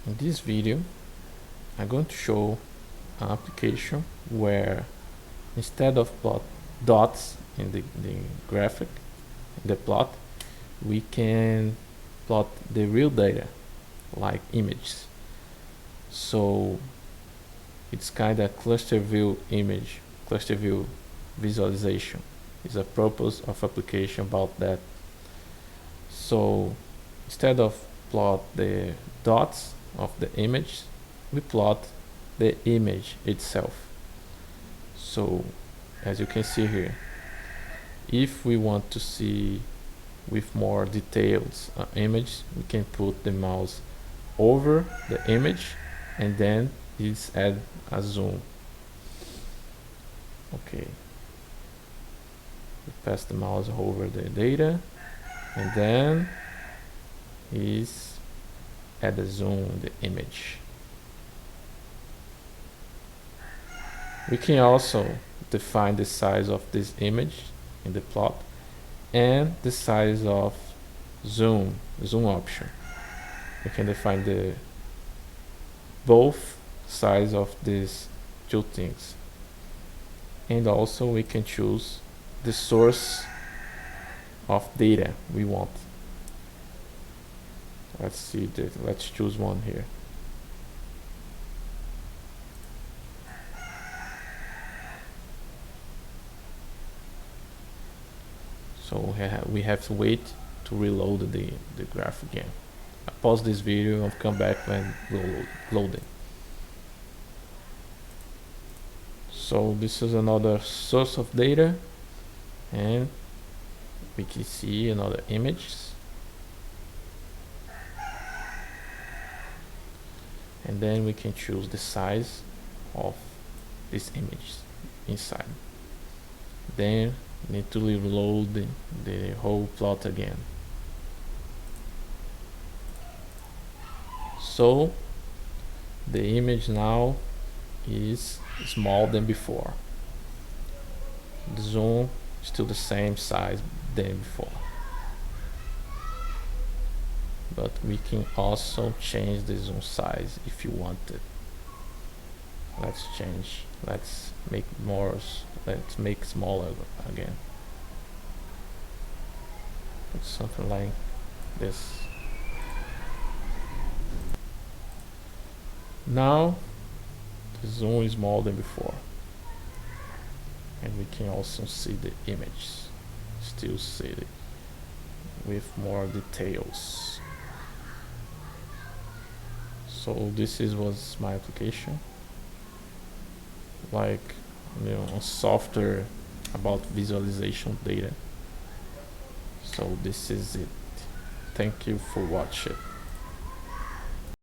In this video, I'm going to show an application where instead of plot dots in the graphic, in the plot, we can plot the real data like images. So it's kind of cluster view image, cluster view visualization is a purpose of application about that. So instead of plot the dots of the image, we plot the image itself. So as you can see here, if we want to see with more details image, we can put the mouse over the image and then it's add a zoom. Okay, we pass the mouse over the data and then is add a zoom in the image. We can also define the size of this image in the plot and the size of zoom option. We can define the both sides of these two things, and also we can choose the source of data we want. Let's choose one here. So we have to wait to reload the graph again. I pause this video and come back when loading. So this is another source of data, and we can see another image. And then we can choose the size of this image inside. Then we need to reload the whole plot again. So the image now is smaller than before. The zoom is still the same size than before. But we can also change the zoom size if you want it. Let's make smaller again. Put something like this. Now the zoom is smaller than before, and we can also see the image, still see it with more details. So this was my application, like a software about visualization data. So this is it. Thank you for watching.